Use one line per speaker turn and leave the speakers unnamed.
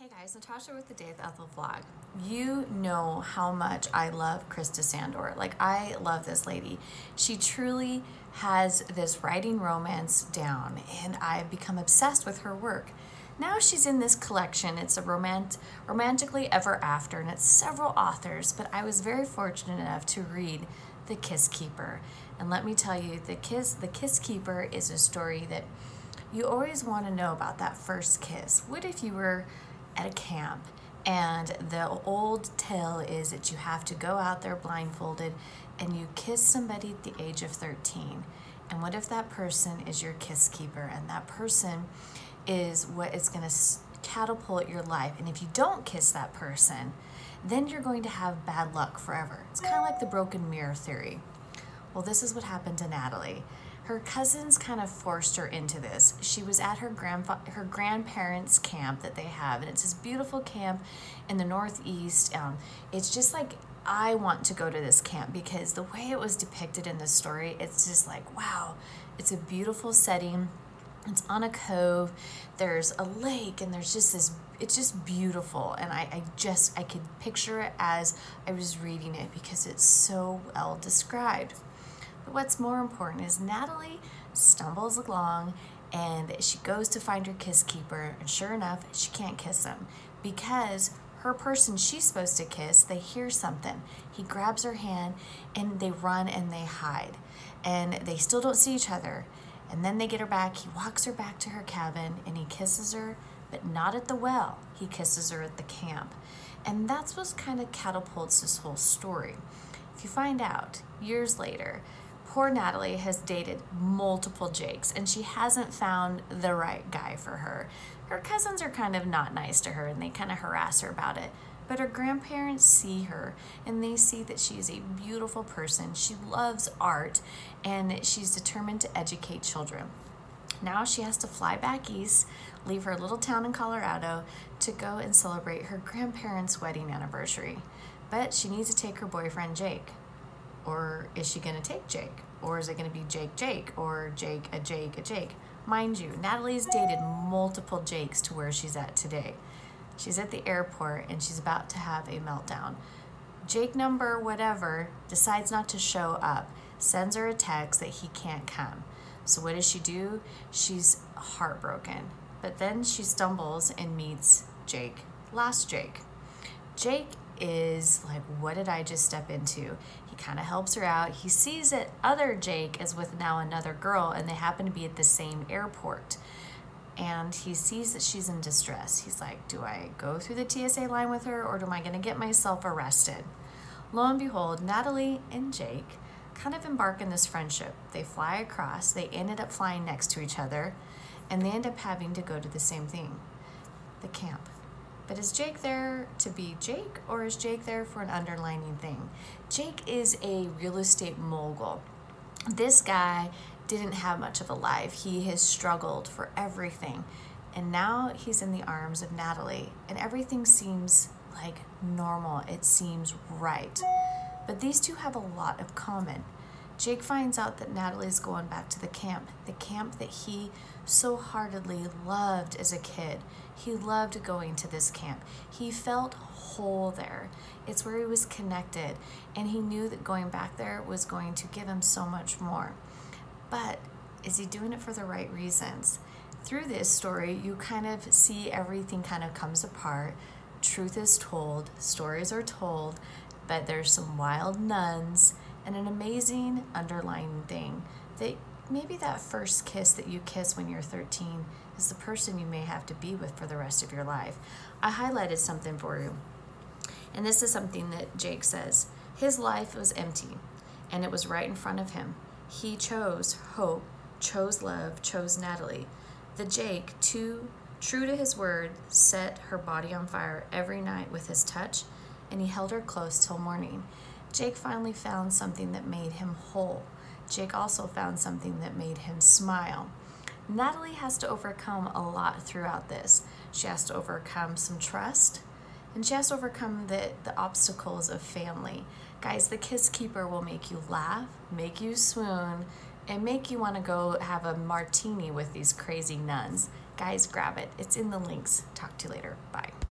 Hey guys, Natasha with the Day with Ethel vlog. You know how much I love Krista Sandor. Like, I love this lady. She truly has this writing romance down, and I've become obsessed with her work. Now she's in this collection. It's a Romantically Ever After, and it's several authors, but I was very fortunate enough to read The Kiss Keeper. And let me tell you, The Kiss Keeper is a story that you always want to know about, that first kiss. What if you were at a camp and the old tale is that you have to go out there blindfolded and you kiss somebody at the age of 13? And what if that person is your kiss keeper, and that person is what is going to catapult your life? And if you don't kiss that person, then you're going to have bad luck forever. It's kind of like the broken mirror theory. Well, this is what happened to Natalie. Her cousins kind of forced her into this. She was at her grandparents' camp that they have, and it's this beautiful camp in the Northeast. It's just like, I want to go to this camp because the way it was depicted in the story, it's just like, wow, it's a beautiful setting. It's on a cove, there's a lake, and there's just this, it's just beautiful. And I could picture it as I was reading it because it's so well described. But what's more important is Natalie stumbles along and she goes to find her kiss keeper, and sure enough, she can't kiss him because her person she's supposed to kiss, they hear something. He grabs her hand and they run and they hide, and they still don't see each other. And then they get her back. He walks her back to her cabin and he kisses her, but not at the well. He kisses her at the camp. And that's what kind of catapults this whole story. If you find out years later, poor Natalie has dated multiple Jakes and she hasn't found the right guy for her. Her cousins are kind of not nice to her and they kind of harass her about it. But her grandparents see her and they see that she is a beautiful person. She loves art and she's determined to educate children. Now she has to fly back east, leave her little town in Colorado to go and celebrate her grandparents' wedding anniversary. But she needs to take her boyfriend Jake. Or is she going to take Jake? Or is it going to be Jake, or Jake, a Jake? Mind you, Natalie's dated multiple Jakes to where she's at today. She's at the airport and she's about to have a meltdown. Jake number whatever decides not to show up, sends her a text that he can't come. So what does she do? She's heartbroken. But then she stumbles and meets Jake, last Jake. Jake is like, what did I just step into? He kind of helps her out. He sees that other Jake is with now another girl and they happen to be at the same airport. And he sees that she's in distress. He's like, do I go through the TSA line with her, or am I going to get myself arrested? Lo and behold, Natalie and Jake kind of embark in this friendship. They fly across. They ended up flying next to each other, and they end up having to go to the same thing, the camp. But is Jake there to be Jake, or is Jake there for an underlining thing? Jake is a real estate mogul. This guy didn't have much of a life. He has struggled for everything. And now he's in the arms of Natalie, and everything seems like normal. It seems right. But these two have a lot of common. Jake finds out that Natalie's going back to the camp that he so heartedly loved as a kid. He loved going to this camp. He felt whole there. It's where he was connected, and he knew that going back there was going to give him so much more. But is he doing it for the right reasons? Through this story, you kind of see everything kind of comes apart. Truth is told, stories are told, but there's some wild nuns and an amazing underlying thing that maybe that first kiss that you kiss when you're 13 is the person you may have to be with for the rest of your life. I highlighted something for you, and this is something that Jake says. His life was empty, and it was right in front of him. He chose hope, chose love, chose Natalie. The Jake, true to his word, set her body on fire every night with his touch, and he held her close till morning. Jake finally found something that made him whole. Jake also found something that made him smile. Natalie has to overcome a lot throughout this. She has to overcome some trust, and she has to overcome the obstacles of family. Guys, the Kiss Keeper will make you laugh, make you swoon, and make you want to go have a martini with these crazy nuns. Guys, grab it. It's in the links. Talk to you later. Bye.